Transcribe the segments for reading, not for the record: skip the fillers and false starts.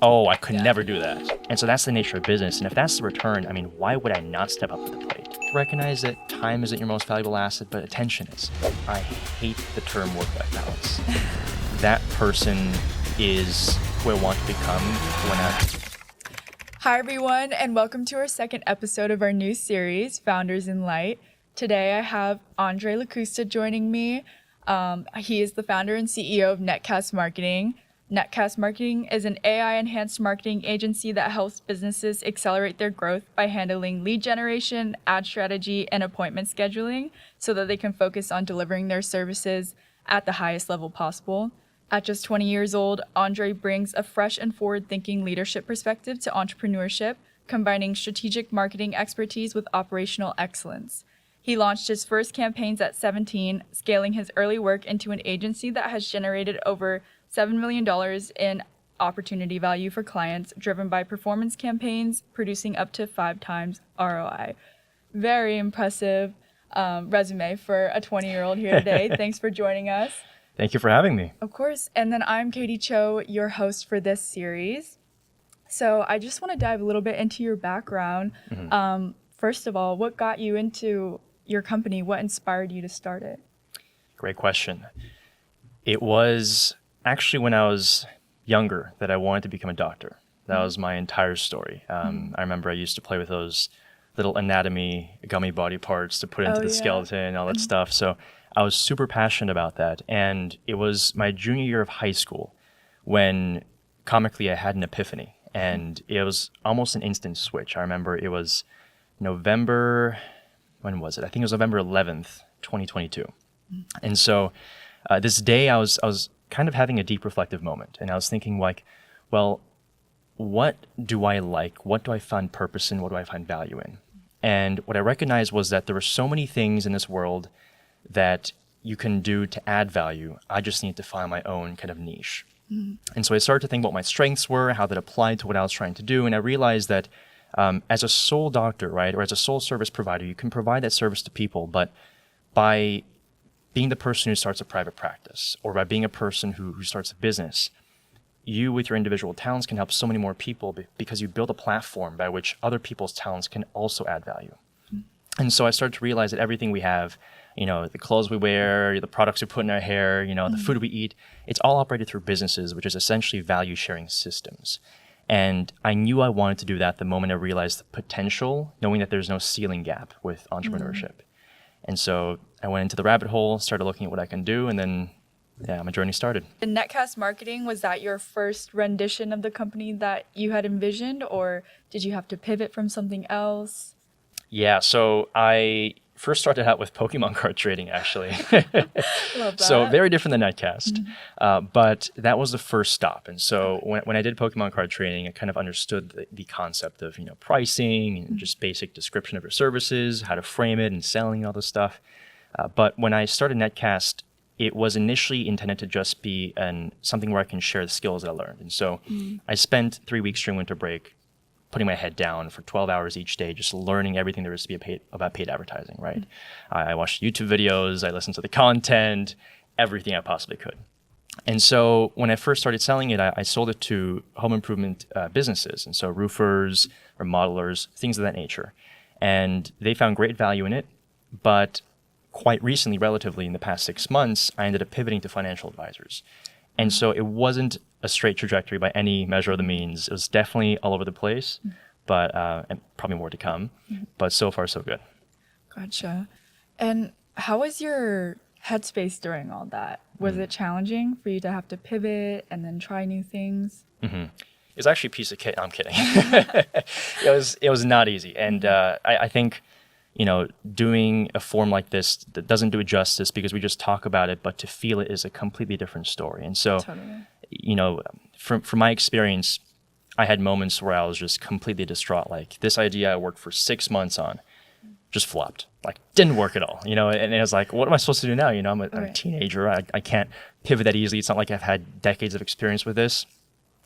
Oh, I could never do that. And so that's the nature of business. And if that's the return, I mean, why would I not step up to the plate? Recognize that time isn't your most valuable asset, but attention is. I hate the term work-life balance. That person is who I want to become when Hi, everyone, and welcome to our second episode of our new series, Founders in Light. Today, I have Andre Lokuszta joining me. He is the founder and CEO of Netcast Marketing. Netcast Marketing is an AI-enhanced marketing agency that helps businesses accelerate their growth by handling lead generation, ad strategy, and appointment scheduling so that they can focus on delivering their services at the highest level possible. At just 20 years old, Andre brings a fresh and forward-thinking leadership perspective to entrepreneurship, combining strategic marketing expertise with operational excellence. He launched his first campaigns at 17, scaling his early work into an agency that has generated over $7 million in opportunity value for clients, driven by performance campaigns, producing up to 5 times ROI. Very impressive resume for a 20-year-old here today. Thanks for joining us. Thank you for having me. Of course. And then I'm Katie Cho, your host for this series. So I just want to dive a little bit into your background. First of all, what got you into your company? What inspired you to start it? Great question. It was actually when I was younger that I wanted to become a doctor. That was my entire story. I remember I used to play with those little anatomy gummy body parts to put into the skeleton and all that stuff. So I was super passionate about that. And it was my junior year of high school when comically I had an epiphany. And it was almost an instant switch. I remember it was November, when was it? I think it was November 11th, 2022. And so this day I was kind of having a deep reflective moment. And I was thinking like, well, what do I like? What do I find purpose in? What do I find value in? And what I recognized was that there were so many things in this world that you can do to add value. I just need to find my own kind of niche. And so I started to think what my strengths were, how that applied to what I was trying to do. And I realized that as a sole doctor, right, or as a sole service provider, you can provide that service to people, but by being the person who starts a private practice or by being a person who starts a business, you with your individual talents can help so many more people because you build a platform by which other people's talents can also add value. And so I started to realize that everything we have, you know, the clothes we wear, the products we put in our hair, you know, the food we eat, it's all operated through businesses, which is essentially value sharing systems. And I knew I wanted to do that the moment I realized the potential, knowing that there's no ceiling gap with entrepreneurship. And so I went into the rabbit hole, started looking at what I can do, and then, my journey started. In Netcast Marketing, was that your first rendition of the company that you had envisioned, or did you have to pivot from something else? Yeah, so I first started out with Pokemon card trading, actually. Love that. So very different than Netcast, but that was the first stop. And so when I did Pokemon card trading, I kind of understood the concept of, you know, pricing and just basic description of your services, how to frame it and selling and all this stuff. But when I started Netcast, it was initially intended to just be something where I can share the skills that I learned. And so I spent 3 weeks during winter break putting my head down for 12 hours each day, just learning everything there is to be about paid advertising, right? I watched YouTube videos, I listened to the content, everything I possibly could. And so when I first started selling it, I sold it to home improvement businesses. And so roofers, remodelers, things of that nature. And they found great value in it. But quite recently, relatively in the past 6 months, I ended up pivoting to financial advisors. And so it wasn't a straight trajectory by any measure of the means. It was definitely all over the place, but and probably more to come. But so far, so good. Gotcha. And how was your headspace during all that? Was it challenging for you to have to pivot and then try new things? It was actually a piece of cake. I'm kidding. It was not easy. And I think, you know, doing a form like this that doesn't do it justice because we just talk about it, but to feel it is a completely different story. And so, you know, from my experience, I had moments where I was just completely distraught. Like this idea I worked for 6 months on just flopped, like didn't work at all, you know, and it was like, what am I supposed to do now? You know, I'm a teenager. I can't pivot that easily. It's not like I've had decades of experience with this.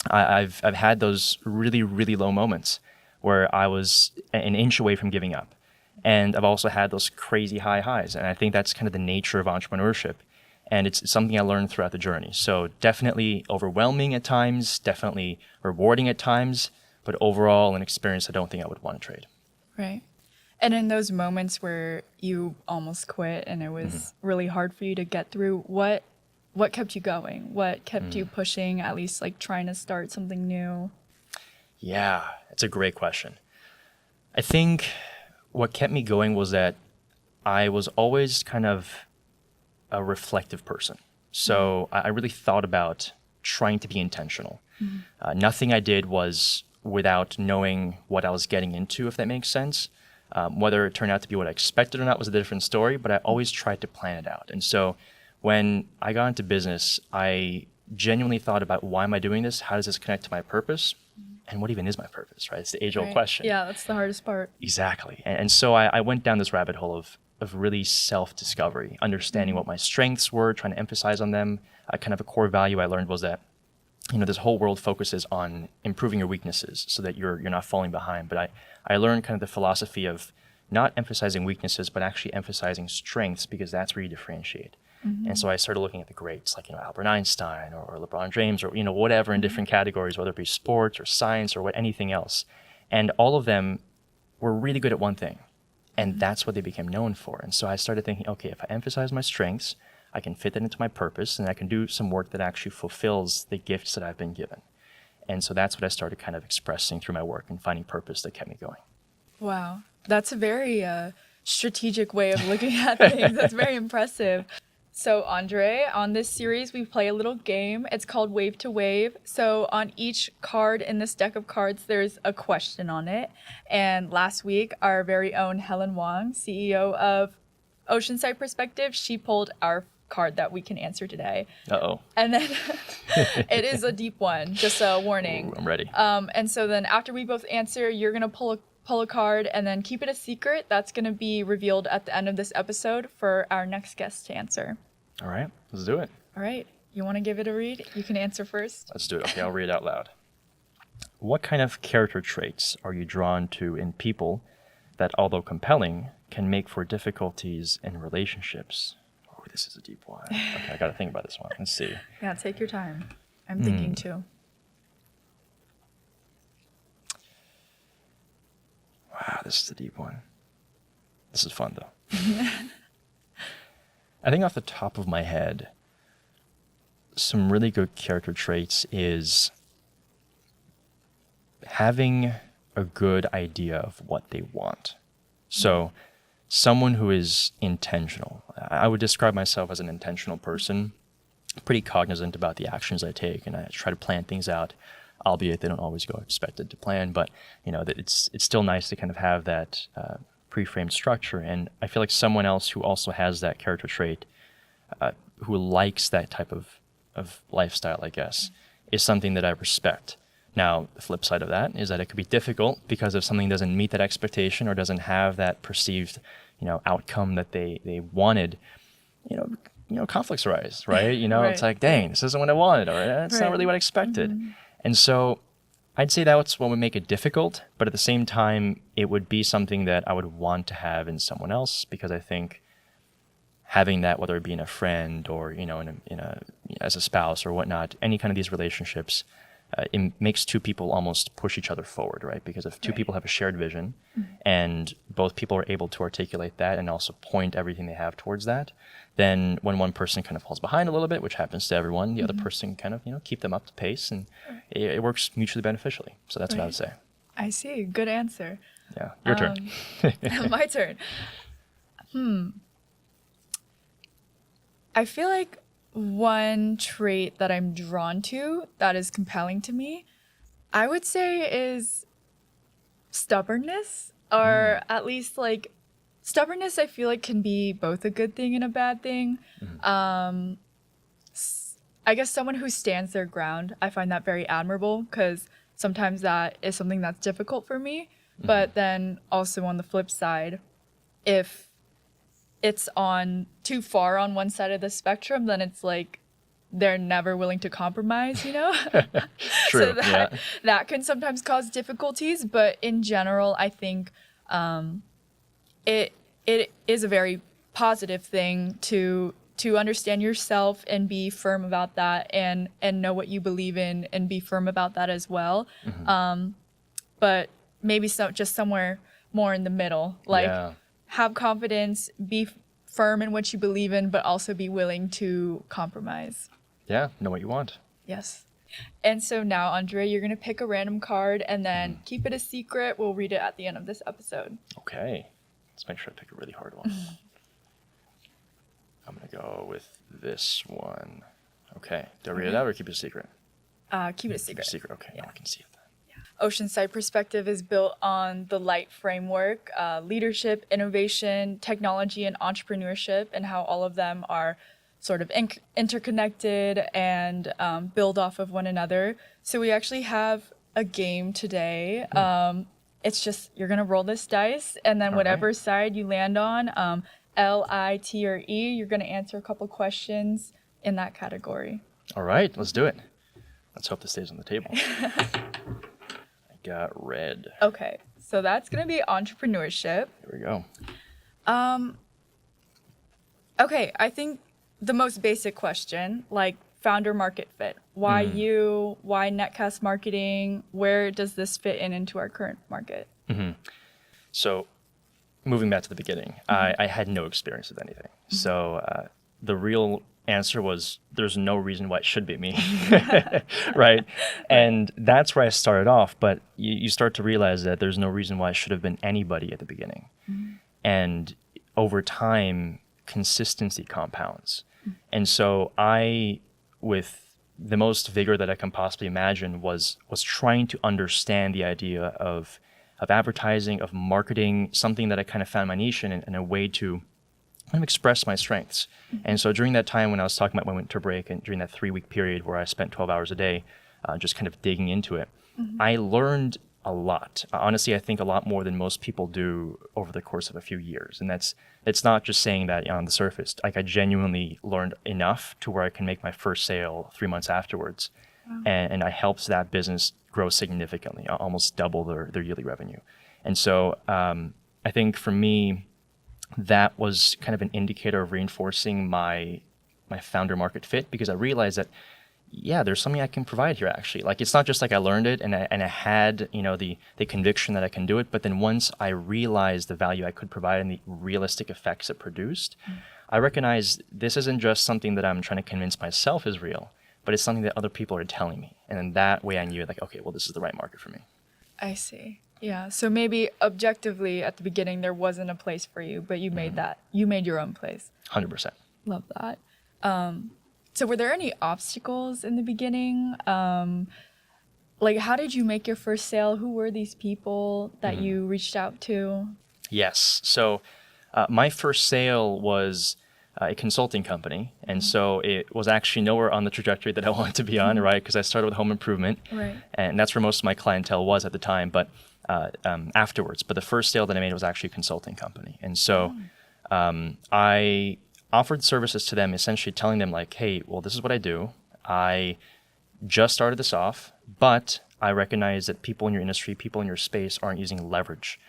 I've had those really, really low moments where I was an inch away from giving up. And I've also had those crazy high highs. And I think that's kind of the nature of entrepreneurship. And it's something I learned throughout the journey. So definitely overwhelming at times, definitely rewarding at times, but overall an experience I don't think I would want to trade. Right. And in those moments where you almost quit and it was really hard for you to get through, what kept you going? What kept you pushing, at least like trying to start something new? Yeah, it's a great question. I think what kept me going was that I was always kind of a reflective person. So I really thought about trying to be intentional. Nothing I did was without knowing what I was getting into, if that makes sense. Whether it turned out to be what I expected or not was a different story, but I always tried to plan it out. And so when I got into business, I genuinely thought about, why am I doing this? How does this connect to my purpose? And what even is my purpose, right? It's the age-old question. Yeah, that's the hardest part. Exactly. And so I went down this rabbit hole of really self-discovery, understanding what my strengths were, trying to emphasize on them. Kind of a core value I learned was that, this whole world focuses on improving your weaknesses so that you're not falling behind. But I learned kind of the philosophy of not emphasizing weaknesses, but actually emphasizing strengths, because that's where you differentiate. And so I started looking at the greats like, Albert Einstein or LeBron James or, whatever in different categories, whether it be sports or science or anything else. And all of them were really good at one thing. And that's what they became known for. And so I started thinking, okay, if I emphasize my strengths, I can fit that into my purpose, and I can do some work that actually fulfills the gifts that I've been given. And so that's what I started kind of expressing through my work and finding purpose that kept me going. Wow. That's a very strategic way of looking at things. That's very impressive. So Andre, on this series, we play a little game. It's called Wave to Wave. So on each card in this deck of cards, there's a question on it. And last week, our very own Helen Wong, CEO of Oceanside Perspective, she pulled our card that we can answer today. Uh-oh. And then it is a deep one, just a warning. Ooh, I'm ready. And so then after we both answer, you're going to pull a card and then keep it a secret. That's going to be revealed at the end of this episode for our next guest to answer. All right, let's do it. All right. You want to give it a read? You can answer first. Let's do it. Okay, I'll read it out loud. What kind of character traits are you drawn to in people that, although compelling, can make for difficulties in relationships? Oh, this is a deep one. Okay, I got to think about this one. Let's see. Yeah, take your time. I'm thinking too. Wow, this is a deep one. This is fun, though. I think off the top of my head, some really good character traits is having a good idea of what they want. So someone who is intentional. I would describe myself as an intentional person, pretty cognizant about the actions I take, and I try to plan things out, albeit they don't always go expected to plan. But it's still nice to kind of have that pre-framed structure. And I feel like someone else who also has that character trait, who likes that type of lifestyle, I guess, is something that I respect. Now, the flip side of that is that it could be difficult because if something doesn't meet that expectation or doesn't have that perceived, outcome that they wanted, conflicts arise, right? Right. It's like, dang, this isn't what I wanted, or it's not really what I expected. And so I'd say that's what would make it difficult, but at the same time, it would be something that I would want to have in someone else, because I think having that, whether it be in a friend or, as a spouse or whatnot, any kind of these relationships, it makes two people almost push each other forward, right? Because if two people have a shared vision and both people are able to articulate that and also point everything they have towards that, then when one person kind of falls behind a little bit, which happens to everyone, the other person kind of, keep them up to pace, and it works mutually beneficially. So that's what I would say. I see. Good answer. Yeah. Your turn. My turn. I feel like one trait that I'm drawn to that is compelling to me, I would say, is stubbornness, or at least like stubbornness. I feel like can be both a good thing and a bad thing. I guess someone who stands their ground, I find that very admirable, because sometimes that is something that's difficult for me. But then also on the flip side, if it's on too far on one side of the spectrum, then it's like they're never willing to compromise, True. So that can sometimes cause difficulties. But in general, I think it is a very positive thing to to understand yourself and be firm about that, and know what you believe in and be firm about that as well. But maybe just somewhere more in the middle, like have confidence, be firm in what you believe in, but also be willing to compromise. Yeah, know what you want. Yes. And so now, Andre, you're going to pick a random card and then keep it a secret. We'll read it at the end of this episode. Okay. Let's make sure I pick a really hard one. I'm going to go with this one. Okay. Do I read it out or keep it a secret? Keep it a secret. Secret. Okay. Yeah. Now I can see it then. Oceanside Perspective is built on the L.I.T.E framework, leadership, innovation, technology, and entrepreneurship, and how all of them are sort of interconnected and build off of one another. So we actually have a game today. It's just, you're going to roll this dice, and then whatever side you land on, L-I-T or E, you're going to answer a couple questions in that category. All right, let's do it. Let's hope this stays on the table. I got red. Okay, so that's going to be entrepreneurship. Here we go. Okay, I think the most basic question, like founder market fit. Why you? Why Netcast Marketing? Where does this fit into our current market? So moving back to the beginning, I had no experience with anything. So the real answer was there's no reason why it should be me, right? And that's where I started off. But you start to realize that there's no reason why it should have been anybody at the beginning. And over time, consistency compounds. And so I, with the most vigor that I can possibly imagine, was trying to understand the idea of advertising, of marketing, something that I kind of found my niche in, and a way to kind of express my strengths. And so during that time when I was talking about my winter break and during that 3-week period where I spent 12 hours a day just kind of digging into it, I learned a lot. Honestly, I think a lot more than most people do over the course of a few years. And it's not just saying that on the surface. Like, I genuinely learned enough to where I can make my first sale 3 months afterwards. And I helped that business grow significantly, almost double their yearly revenue. And so I think for me, that was kind of an indicator of reinforcing my founder market fit, because I realized that, yeah, there's something I can provide here, actually. Like, it's not just like I learned it and I had, the conviction that I can do it, but then once I realized the value I could provide and the realistic effects it produced, I recognized this isn't just something that I'm trying to convince myself is real, but it's something that other people are telling me. And in that way I knew, like, okay, well, this is the right market for me. I see. Yeah. So maybe objectively at the beginning, there wasn't a place for you, but you made that. You made your own place. 100%. Love that. So were there any obstacles in the beginning? Like, how did you make your first sale? Who were these people that you reached out to? Yes. So my first sale was a consulting company. And so it was actually nowhere on the trajectory that I wanted to be on, right? Because I started with home improvement. Right. And that's where most of my clientele was at the time, but afterwards. But the first sale that I made was actually a consulting company. And so I offered services to them, essentially telling them, like, hey, well, this is what I do. I just started this off, but I recognize that people in your industry, people in your space aren't using leverage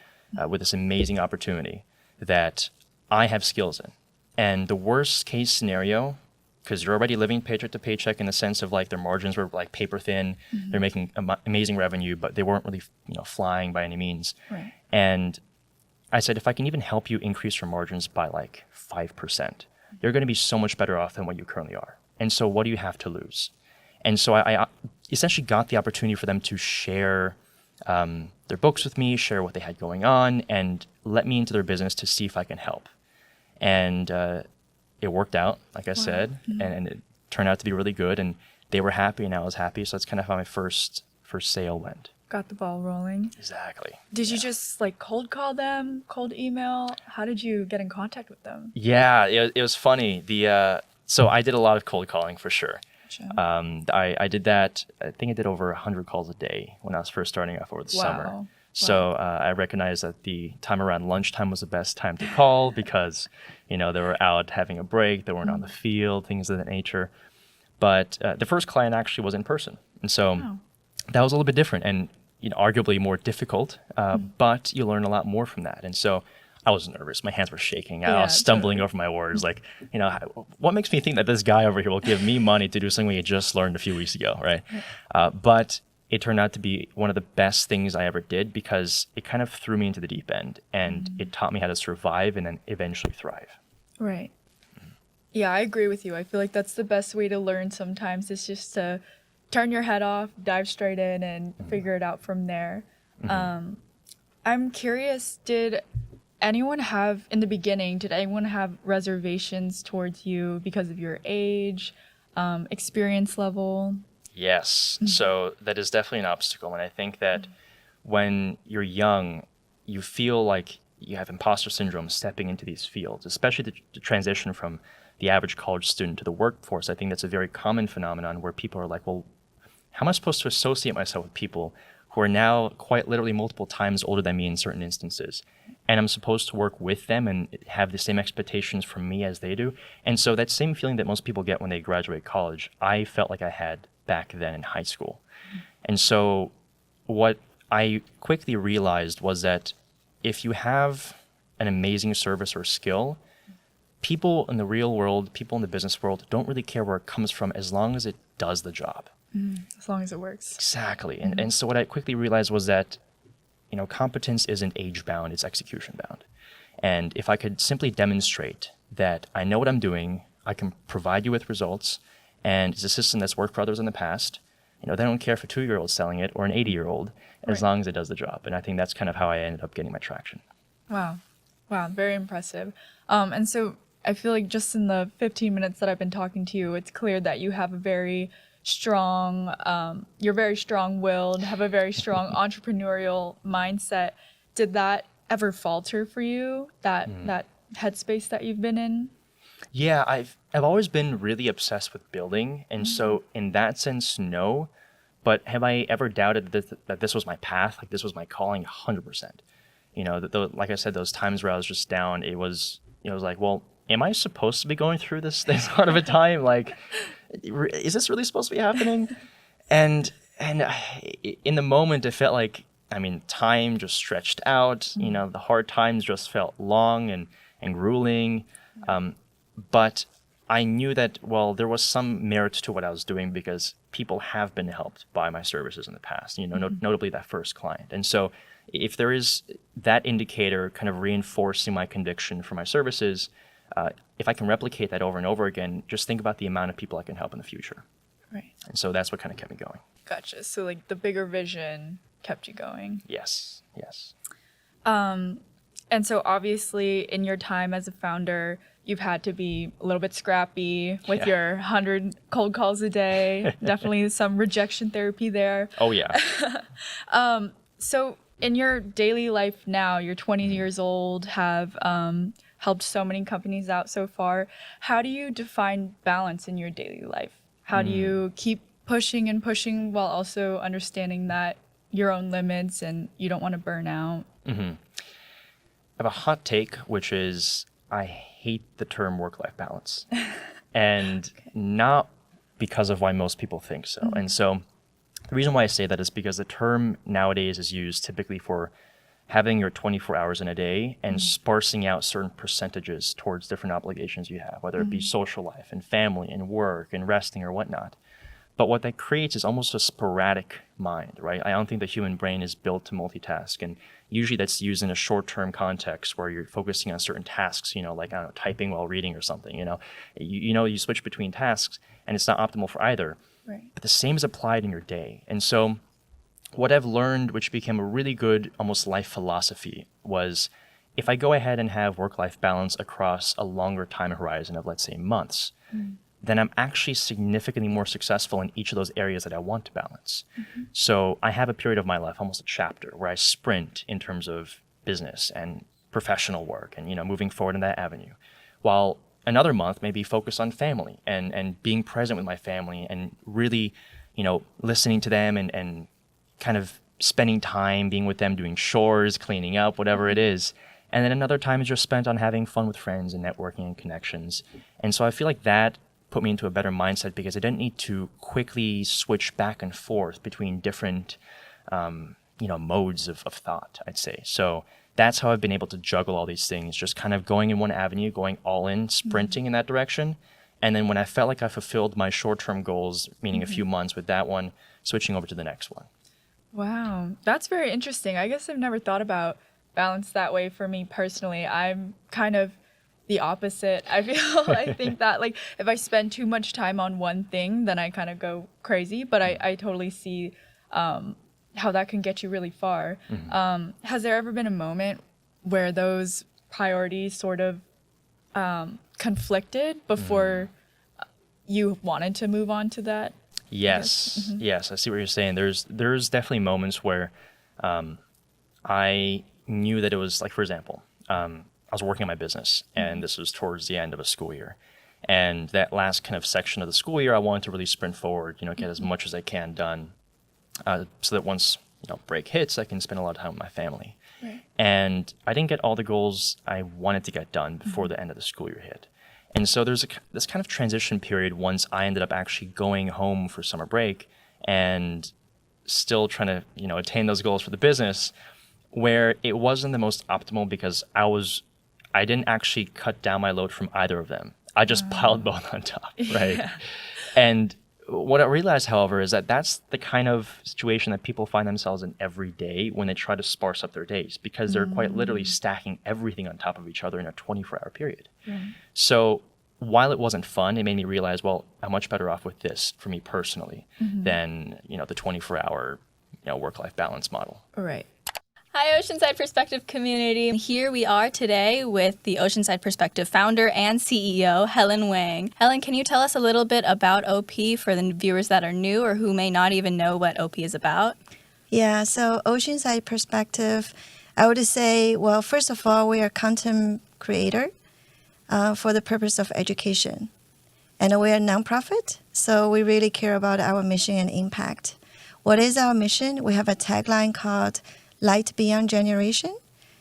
with this amazing opportunity that I have skills in. And the worst case scenario, because you're already living paycheck to paycheck in the sense of, like, their margins were like paper thin, they're making amazing revenue, but they weren't really flying by any means. Right. And I said, if I can even help you increase your margins by like 5%, you're going to be so much better off than what you currently are. And so what do you have to lose? And so I essentially got the opportunity for them to share their books with me, share what they had going on, and let me into their business to see if I can help. And it worked out, like I said, and it turned out to be really good. And they were happy and I was happy. So that's kind of how my first sale went. Got the ball rolling. Exactly. Did you just like cold call them, cold email? How did you get in contact with them? Yeah, it was funny. So I did a lot of cold calling for sure. Gotcha. I did that. I think I did over 100 calls a day when I was first starting off over the summer. So I recognized that the time around lunchtime was the best time to call because, they were out having a break, they weren't on the field, things of that nature. But the first client actually was in person. And so that was a little bit different and arguably more difficult, but you learn a lot more from that. And so I was nervous. My hands were shaking. I was stumbling over my words. Like, what makes me think that this guy over here will give me money to do something we had just learned a few weeks ago, right? But it turned out to be one of the best things I ever did because it kind of threw me into the deep end and it taught me how to survive and then eventually thrive. Right. Yeah, I agree with you. I feel like that's the best way to learn sometimes is just to turn your head off, dive straight in, and figure it out from there. I'm curious, did anyone have reservations towards you because of your age, experience level? Yes. So that is definitely an obstacle. And I think that when you're young, you feel like you have imposter syndrome stepping into these fields, especially the transition from the average college student to the workforce. I think that's a very common phenomenon where people are like, well, how am I supposed to associate myself with people who are now quite literally multiple times older than me in certain instances? And I'm supposed to work with them and have the same expectations from me as they do. And so that same feeling that most people get when they graduate college, I felt like I had back then in high school. And so what I quickly realized was that if you have an amazing service or skill, people in the real world, people in the business world don't really care where it comes from as long as it does the job. As long as it works. Exactly. And so what I quickly realized was that, competence isn't age bound, it's execution bound. And if I could simply demonstrate that I know what I'm doing, I can provide you with results, and it's a system that's worked for others in the past, they don't care if a 2-year-old selling it or an 80-year-old, as long as it does the job. And I think that's kind of how I ended up getting my traction. Wow. Very impressive. And so I feel like just in the 15 minutes that I've been talking to you, it's clear that you have a very strong, you're very strong-willed, have a very strong entrepreneurial mindset. Did that ever falter for you, that headspace that you've been in? Yeah, I've always been really obsessed with building, and so in that sense, no. But have I ever doubted that this was my path, like this was my calling? 100%. Like I said, those times where I was just down, it was like, well, am I supposed to be going through this hard of a time? Like, is this really supposed to be happening? And in the moment, it felt like, time just stretched out. The hard times just felt long and grueling. But I knew that, well, there was some merit to what I was doing because people have been helped by my services in the past, notably that first client. And so if there is that indicator kind of reinforcing my conviction for my services, if I can replicate that over and over again, just think about the amount of people I can help in the future. Right. And so that's what kind of kept me going. Gotcha. So like the bigger vision kept you going. Yes. And so obviously in your time as a founder, you've had to be a little bit scrappy with your 100 cold calls a day. Definitely some rejection therapy there. Oh, yeah. So in your daily life now, you're 20 years old, have helped so many companies out so far. How do you define balance in your daily life? How do you keep pushing and pushing while also understanding that your own limits and you don't want to burn out? I have a hot take, which is I hate the term work-life balance. And not because of why most people think so. And so the reason why I say that is because the term nowadays is used typically for having your 24 hours in a day and sparsing out certain percentages towards different obligations you have, whether it be social life and family and work and resting or whatnot. But what that creates is almost a sporadic mind, right? I don't think the human brain is built to multitask. And usually that's used in a short-term context where you're focusing on certain tasks, like, I don't know, typing while reading or something, you switch between tasks and it's not optimal for either. Right. But the same is applied in your day. And so what I've learned, which became a really good, almost life philosophy, was if I go ahead and have work-life balance across a longer time horizon of, let's say, months, then I'm actually significantly more successful in each of those areas that I want to balance. So I have a period of my life, almost a chapter, where I sprint in terms of business and professional work and, moving forward in that avenue. While another month may be focused on family and being present with my family and really, listening to them and kind of spending time being with them, doing chores, cleaning up, whatever it is. And then another time is just spent on having fun with friends and networking and connections. And so I feel like that put me into a better mindset because I didn't need to quickly switch back and forth between different modes of thought, I'd say. So that's how I've been able to juggle all these things, just kind of going in one avenue, going all in, sprinting in that direction. And then when I felt like I fulfilled my short-term goals, meaning a few months with that one, switching over to the next one. Wow, that's very interesting. I guess I've never thought about balance that way for me personally. I'm kind of the opposite. I think that like if I spend too much time on one thing, then I kind of go crazy. But I totally see how that can get you really far. Has there ever been a moment where those priorities sort of conflicted before you wanted to move on to that? Yes, yes, I see what you're saying. There's definitely moments where I knew that it was like, for example, I was working on my business, and this was towards the end of a school year. And that last kind of section of the school year, I wanted to really sprint forward, get as much as I can done, so that once break hits, I can spend a lot of time with my family. Right. And I didn't get all the goals I wanted to get done before the end of the school year hit. And so there's this kind of transition period once I ended up actually going home for summer break and still trying to, attain those goals for the business, where it wasn't the most optimal because I didn't actually cut down my load from either of them. I just piled both on top, right? Yeah. And what I realized, however, is that that's the kind of situation that people find themselves in every day when they try to sparse up their days, because they're quite literally stacking everything on top of each other in a 24-hour period. So while it wasn't fun, it made me realize, well, I'm much better off with this for me personally than, the 24-hour, work-life balance model. Right. Hi, Oceanside Perspective community. Here we are today with the Oceanside Perspective founder and CEO, Helen Wang. Helen, can you tell us a little bit about OP for the viewers that are new or who may not even know what OP is about? Yeah, so Oceanside Perspective, I would say, well, first of all, we are content creator for the purpose of education. And we are a nonprofit, so we really care about our mission and impact. What is our mission? We have a tagline called Light Beyond Generation.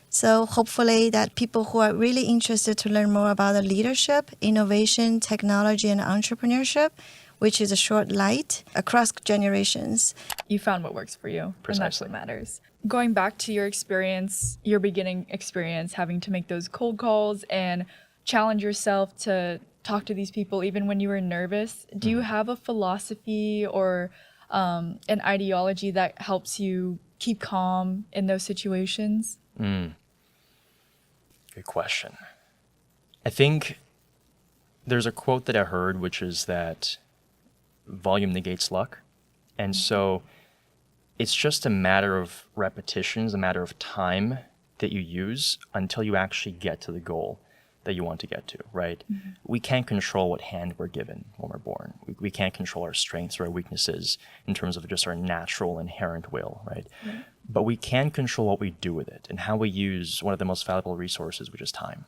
So hopefully that people who are really interested to learn more about the leadership, innovation, technology, and entrepreneurship, which is a short light across generations. You found what works for you. Precisely. And that's what matters. Going back to your experience, your beginning experience, having to make those cold calls and challenge yourself to talk to these people even when you were nervous, do you have a philosophy or an ideology that helps you keep calm in those situations? Good question. I think there's a quote that I heard, which is that volume negates luck. And so it's just a matter of repetitions, a matter of time that you use until you actually get to the goal that you want to get to, right? We can't control what hand we're given when we're born. We can't control our strengths or our weaknesses in terms of just our natural inherent will, right? But we can control what we do with it and how we use one of the most valuable resources, which is time.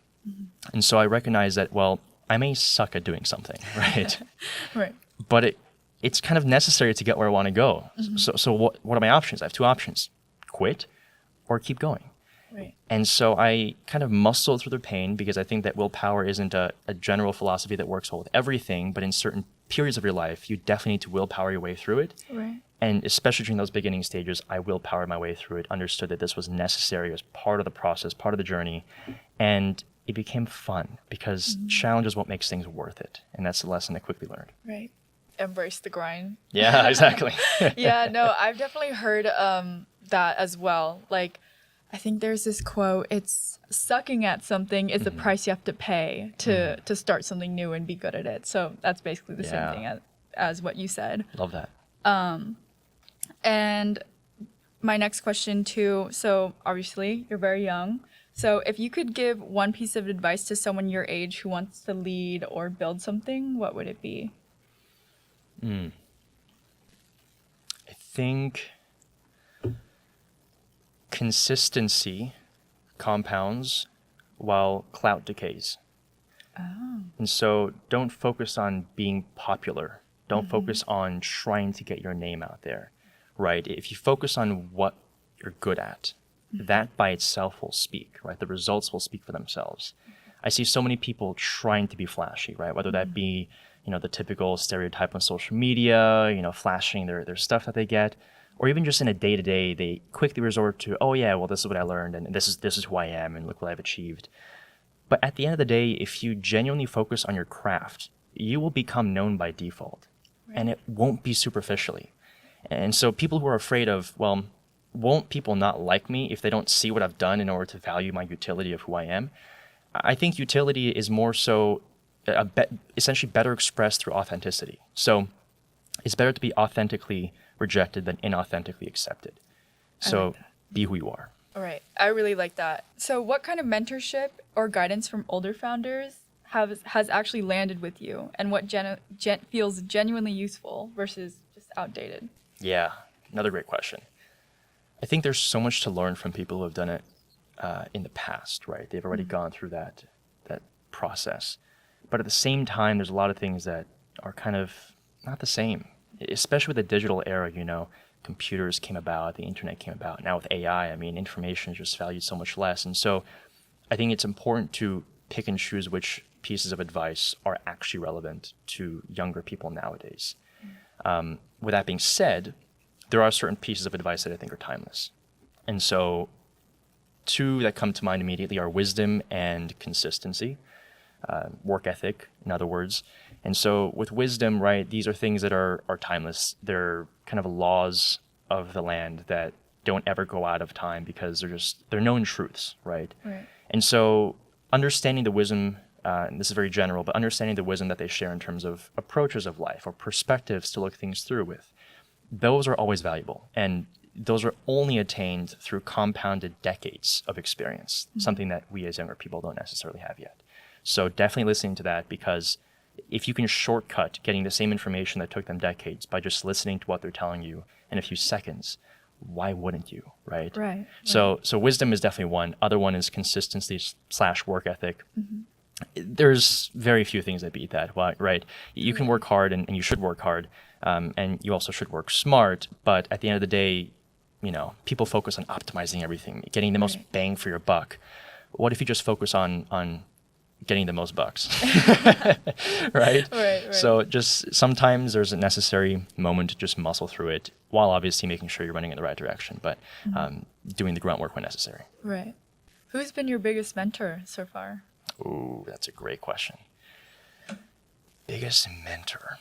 And so I recognize that, well, I may suck at doing something, right? Right. But it's kind of necessary to get where I want to go. So what are my options? I have two options: quit or keep going. Right. And so I kind of muscled through the pain, because I think that willpower isn't a general philosophy that works well with everything, but in certain periods of your life, you definitely need to willpower your way through it. Right. And especially during those beginning stages, I willpowered my way through it, understood that this was necessary as part of the process, part of the journey. And it became fun, because challenge is what makes things worth it. And that's the lesson I quickly learned. Right. Embrace the grind. Yeah, exactly. Yeah, no, I've definitely heard that as well. Like, I think there's this quote, it's sucking at something is the price you have to pay to start something new and be good at it. So that's basically the same thing as what you said. Love that. And my next question too, so obviously you're very young. So if you could give one piece of advice to someone your age who wants to lead or build something, what would it be? I think consistency compounds while clout decays. And so don't focus on being popular. Don't focus on trying to get your name out there, right? If you focus on what you're good at, that by itself will speak, right? The results will speak for themselves. I see so many people trying to be flashy, right? Whether that be, the typical stereotype on social media, flashing their stuff that they get, or even just in a day-to-day, they quickly resort to, oh yeah, well, this is what I learned, and this is who I am, and look what I've achieved. But at the end of the day, if you genuinely focus on your craft, you will become known by default, and it won't be superficially. And so people who are afraid of, well, won't people not like me if they don't see what I've done in order to value my utility of who I am? I think utility is more so essentially better expressed through authenticity. So it's better to be authentically rejected than inauthentically accepted. So be who you are. All right. I really like that. So what kind of mentorship or guidance from older founders has actually landed with you, and what feels genuinely useful versus just outdated? Yeah, another great question. I think there's so much to learn from people who have done it in the past, right? They've already gone through that process. But at the same time, there's a lot of things that are kind of not the same, especially with the digital era. Computers came about, the internet came about. Now with AI, information is just valued so much less. And so I think it's important to pick and choose which pieces of advice are actually relevant to younger people nowadays. With that being said, there are certain pieces of advice that I think are timeless. And so two that come to mind immediately are wisdom and consistency, work ethic, in other words. And so with wisdom, right, these are things that are timeless. They're kind of laws of the land that don't ever go out of time because they're known truths, right? And so understanding the wisdom, and this is very general, but understanding the wisdom that they share in terms of approaches of life or perspectives to look things through with, those are always valuable. And those are only attained through compounded decades of experience, something that we as younger people don't necessarily have yet. So definitely listening to that, because if you can shortcut getting the same information that took them decades by just listening to what they're telling you in a few seconds, why wouldn't you, right? Right. So wisdom is definitely one. Other one is consistency / work ethic. There's very few things that beat that, right? You can work hard and you should work hard, and you also should work smart, but at the end of the day, people focus on optimizing everything, getting the most bang for your buck. What if you just focus on getting the most bucks, right? Right. So just sometimes there's a necessary moment to just muscle through it, while obviously making sure you're running in the right direction, but doing the grunt work when necessary. Right. Who's been your biggest mentor so far? Ooh, that's a great question. Biggest mentor.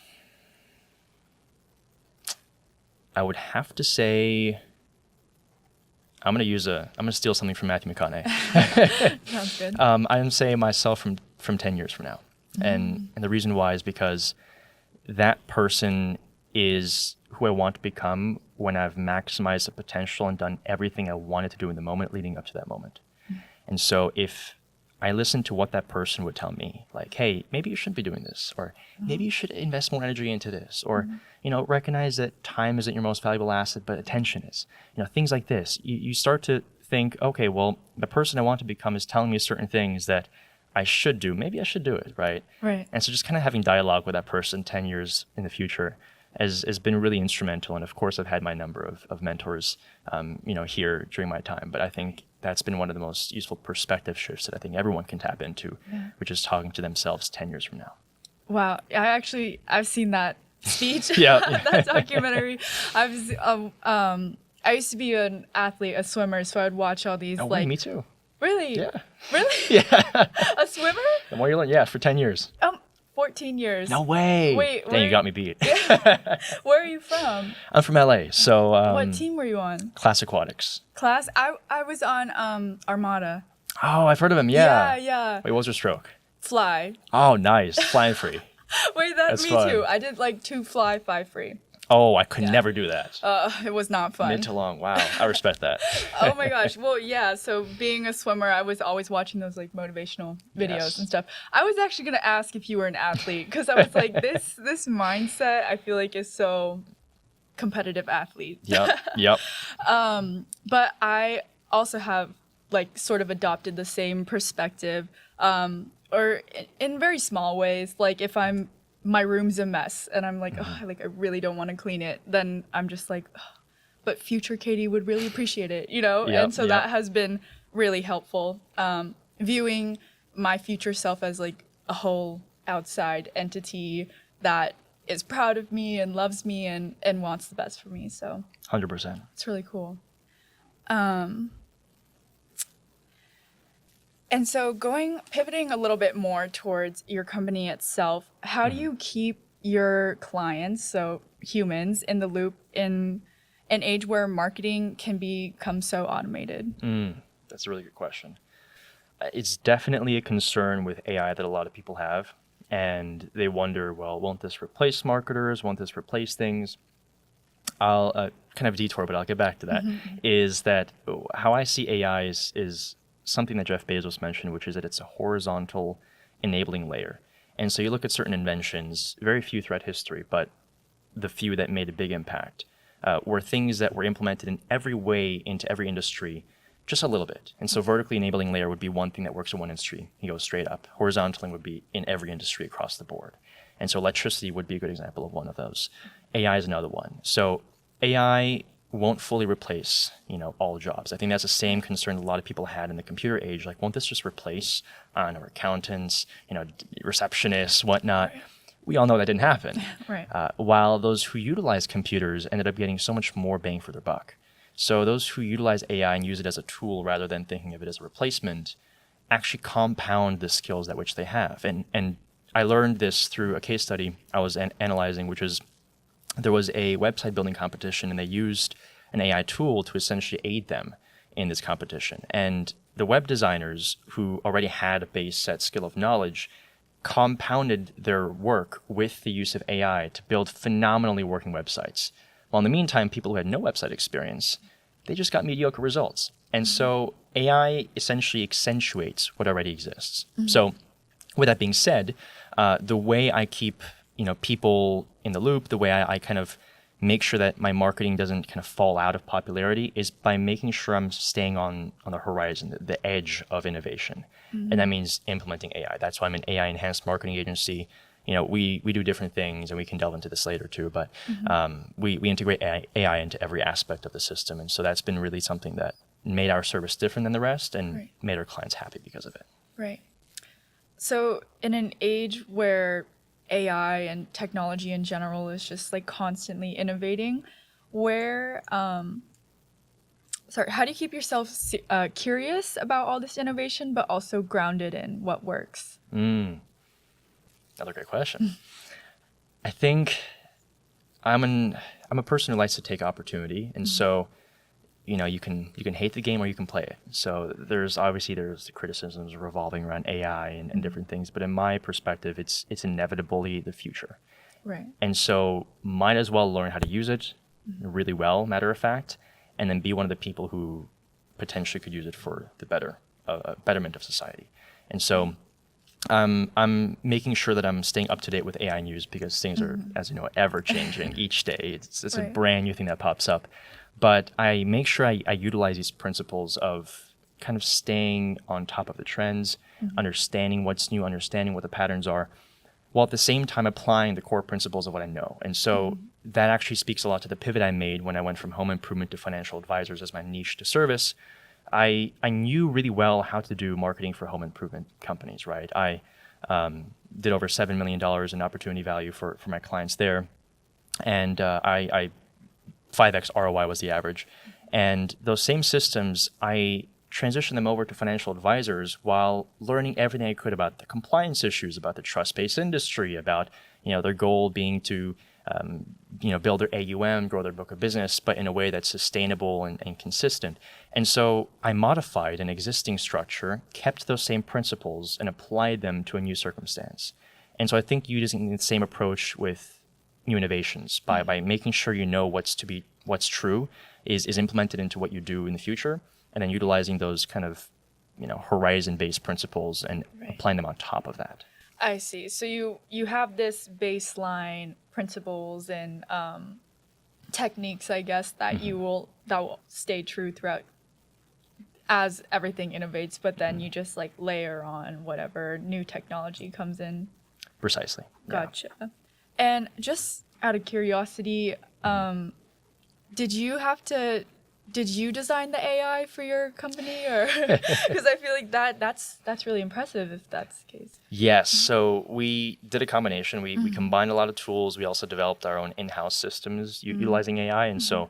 I would have to say, I'm gonna steal something from Matthew McConaughey. Sounds good. I'm gonna say myself from 10 years from now. And the reason why is because that person is who I want to become when I've maximized the potential and done everything I wanted to do in the moment leading up to that moment. And so if I listen to what that person would tell me, like, hey, maybe you shouldn't be doing this, or maybe you should invest more energy into this, or, recognize that time isn't your most valuable asset, but attention is, things like this. You start to think, okay, well, the person I want to become is telling me certain things that I should do. Maybe I should do it, right? Right. And so just kind of having dialogue with that person 10 years in the future has been really instrumental. And of course, I've had my number of mentors, here during my time. But I think that's been one of the most useful perspective shifts that I think everyone can tap into, which is talking to themselves 10 years from now. Wow. I've seen that speech. Yeah. That documentary. I used to be an athlete, a swimmer, so I'd watch all these Me too. Really? Yeah. Really? Yeah. A swimmer? The more you learn, for 10 years. 14 years. No way. Wait, Dang, you got me beat. Where are you from? I'm from LA. So What team were you on? Class Aquatics. Class? I was on Armada. Oh, I've heard of him. Yeah. Yeah. Wait, what was your stroke? Fly. Oh, nice. Flying free. Wait, That's me fun. too. I did 2 fly, 5 free. Oh, I could never do that. It was not fun. Mid to long. Wow. I respect that. Oh my gosh. Well, yeah. So being a swimmer, I was always watching those motivational videos and stuff. I was actually gonna ask if you were an athlete, because I was like, this mindset I feel like is so competitive athlete. Yep. But I also have sort of adopted the same perspective, or in very small ways. Like if my room's a mess and I'm like, I really don't want to clean it, then I'm just like, but future Katie would really appreciate it, and so that has been really helpful, viewing my future self as a whole outside entity that is proud of me and loves me and wants the best for me. So 100%. it's really cool. And so pivoting a little bit more towards your company itself, how do you keep your clients, so humans, in the loop in an age where marketing can become so automated? That's a really good question. It's definitely a concern with AI that a lot of people have, and they wonder, well, won't this replace marketers? Won't this replace things? I'll kind of detour, but I'll get back to that. Is that how I see AI is something that Jeff Bezos mentioned, which is that it's a horizontal enabling layer. And so you look at certain inventions, very few throughout history, but the few that made a big impact were things that were implemented in every way into every industry, just a little bit. And so vertically enabling layer would be one thing that works in one industry. You go straight up. Horizontally would be in every industry across the board. And so electricity would be a good example of one of those. AI is another one. So AI won't fully replace, all jobs. I think that's the same concern a lot of people had in the computer age. Like, won't this just replace, our accountants, receptionists, whatnot? We all know that didn't happen. Right. While those who utilize computers ended up getting so much more bang for their buck. So those who utilize AI and use it as a tool rather than thinking of it as a replacement actually compound the skills that which they have. And I learned this through a case study I was analyzing, which is there was a website building competition, and they used an AI tool to essentially aid them in this competition. And the web designers, who already had a base set skill of knowledge, compounded their work with the use of AI to build phenomenally working websites. While in the meantime, people who had no website experience, they just got mediocre results. And so AI essentially accentuates what already exists. So with that being said, the way I keep people in the loop, the way I kind of make sure that my marketing doesn't kind of fall out of popularity is by making sure I'm staying on the horizon, the edge of innovation. And that means implementing AI. That's why I'm an AI enhanced marketing agency. We do different things, and we can delve into this later too, but we integrate AI into every aspect of the system. And so that's been really something that made our service different than the rest and made our clients happy because of it. Right. So in an age where AI and technology in general is just like constantly innovating, how do you keep yourself curious about all this innovation, but also grounded in what works? Another great question. I think I'm a person who likes to take opportunity, and so you can hate the game or you can play it. So there's the criticisms revolving around AI and different things, but in my perspective, it's inevitably the future. Right. And so might as well learn how to use it really well, matter of fact, and then be one of the people who potentially could use it for the betterment of society. And so I'm making sure that I'm staying up to date with AI news because things are, as you know, ever changing each day. It's a brand new thing that pops up. But I make sure I utilize these principles of kind of staying on top of the trends, understanding what's new, understanding what the patterns are, while at the same time applying the core principles of what I know. And so that actually speaks a lot to the pivot I made when I went from home improvement to financial advisors as my niche to service. I knew really well how to do marketing for home improvement companies, right? I did over $7 million in opportunity value for my clients there. And I 5x ROI was the average. And those same systems, I transitioned them over to financial advisors while learning everything I could about the compliance issues, about the trust-based industry, about their goal being to build their AUM, grow their book of business, but in a way that's sustainable and consistent. And so I modified an existing structure, kept those same principles, and applied them to a new circumstance. And so I think using the same approach with new innovations by making sure what's true is implemented into what you do in the future, and then utilizing those kind of horizon-based principles and applying them on top of that. I see. So you have this baseline principles and techniques, I guess, that that will stay true throughout as everything innovates, but then you just like layer on whatever new technology comes in. Precisely. Gotcha. Yeah. And just out of curiosity, did you have to did you design the AI for your company, or because I feel like that's really impressive if that's the case. Yes. So we did a combination. We combined a lot of tools. We also developed our own in-house systems utilizing AI. And so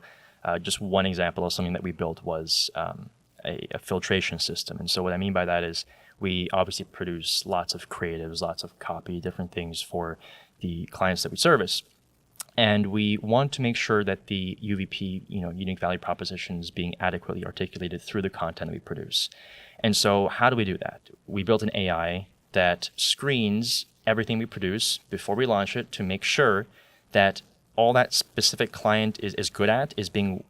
just one example of something that we built was a filtration system. And so what I mean by that is we obviously produce lots of creatives, lots of copy, different things for the clients that we service. And we want to make sure that the UVP, unique value proposition, is being adequately articulated through the content we produce. And so how do we do that? We built an AI that screens everything we produce before we launch it to make sure that all that specific client is good at is being,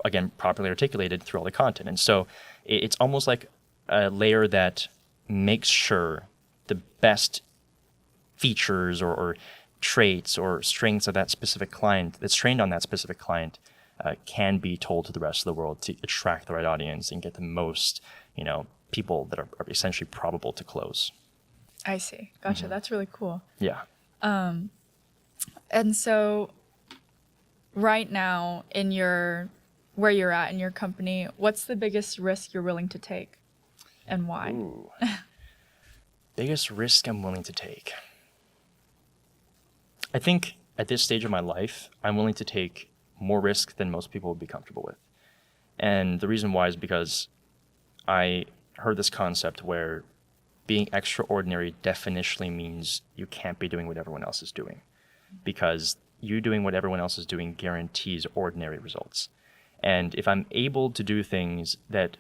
again, properly articulated through all the content. And so it's almost like a layer that makes sure the best features or traits or strengths of that specific client that's trained on that specific client can be told to the rest of the world to attract the right audience and get the most, people that are essentially probable to close. I see. Gotcha. That's really cool. Yeah. And so right now where you're at in your company, what's the biggest risk you're willing to take and why? Ooh. Biggest risk I'm willing to take. I think at this stage of my life, I'm willing to take more risk than most people would be comfortable with. And the reason why is because I heard this concept where being extraordinary definitionally means you can't be doing what everyone else is doing, because you doing what everyone else is doing guarantees ordinary results. And if I'm able to do things that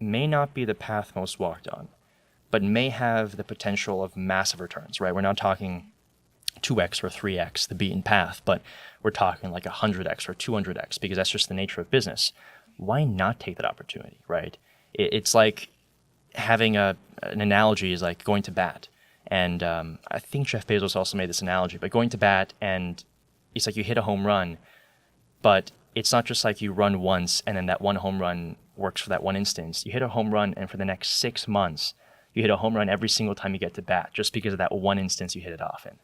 may not be the path most walked on, but may have the potential of massive returns, right? We're not talking 2x or 3x the beaten path, but we're talking like 100x or 200x, because that's just the nature of business. Why not take that opportunity, right? It's like having an analogy is like going to bat. And I think Jeff Bezos also made this analogy, but going to bat and it's like you hit a home run, but it's not just like you run once and then that one home run works for that one instance. You hit a home run and for the next 6 months, you hit a home run every single time you get to bat just because of that one instance you hit it off in.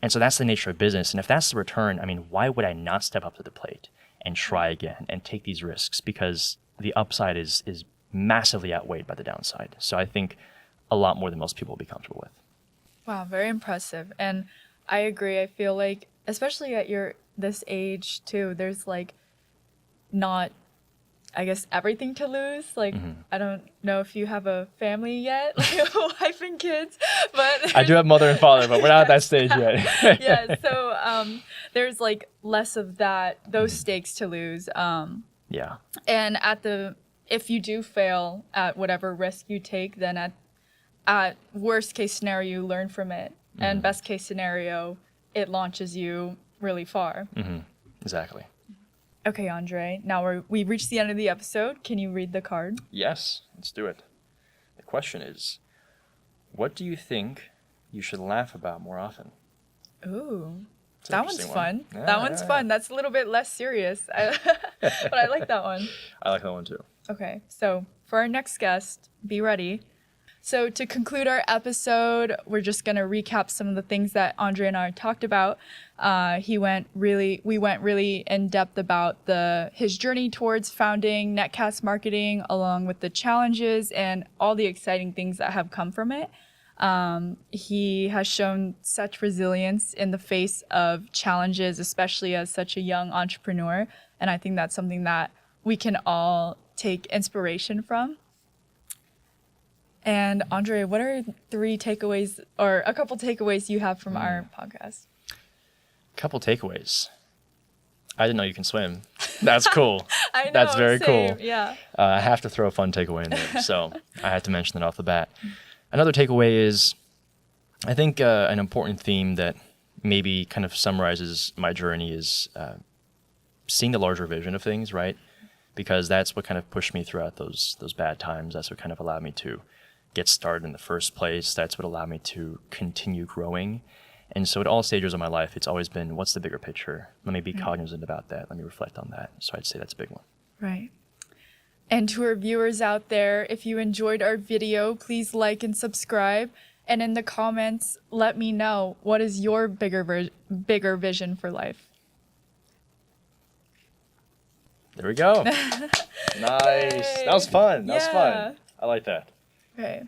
And so that's the nature of business. And if that's the return, why would I not step up to the plate and try again and take these risks? Because the upside is massively outweighed by the downside. So I think a lot more than most people will be comfortable with. Wow, very impressive. And I agree. I feel like, especially at this age too, there's like not, I guess, everything to lose. Like, I don't know if you have a family yet, like a wife and kids, but I do have mother and father, but we're not at that stage yet. yeah. So there's like less of those stakes to lose. Yeah. And if you do fail at whatever risk you take, then at worst case scenario, you learn from it. And best case scenario, it launches you really far. Exactly. Okay, Andre, now we've reached the end of the episode. Can you read the card? Yes, let's do it. The question is, what do you think you should laugh about more often? Ooh, It's an that one's interesting fun. one. That one's fun. That's a little bit less serious, but I like that one. I like that one too. Okay, so for our next guest, be ready. So to conclude our episode, we're just going to recap some of the things that Andre and I talked about. We went really in depth about his journey towards founding Netcast Marketing, along with the challenges and all the exciting things that have come from it. He has shown such resilience in the face of challenges, especially as such a young entrepreneur. And I think that's something that we can all take inspiration from. And Andre, what are 3 takeaways or a couple takeaways you have from our podcast? Couple takeaways. I didn't know you can swim. That's cool. I know, That's very same, cool. Yeah. I have to throw a fun takeaway in there, so I had to mention it off the bat. Another takeaway is, I think an important theme that maybe kind of summarizes my journey is seeing the larger vision of things, right? Because that's what kind of pushed me throughout those bad times. That's what kind of allowed me to get started in the first place. That's what allowed me to continue growing. And so at all stages of my life, it's always been, what's the bigger picture? Let me be cognizant about that. Let me reflect on that. So I'd say that's a big one. Right. And to our viewers out there, if you enjoyed our video, please like and subscribe. And in the comments, let me know, what is your bigger vision for life? There we go. Nice. That was fun. That was Yeah. fun. I like that. Okay.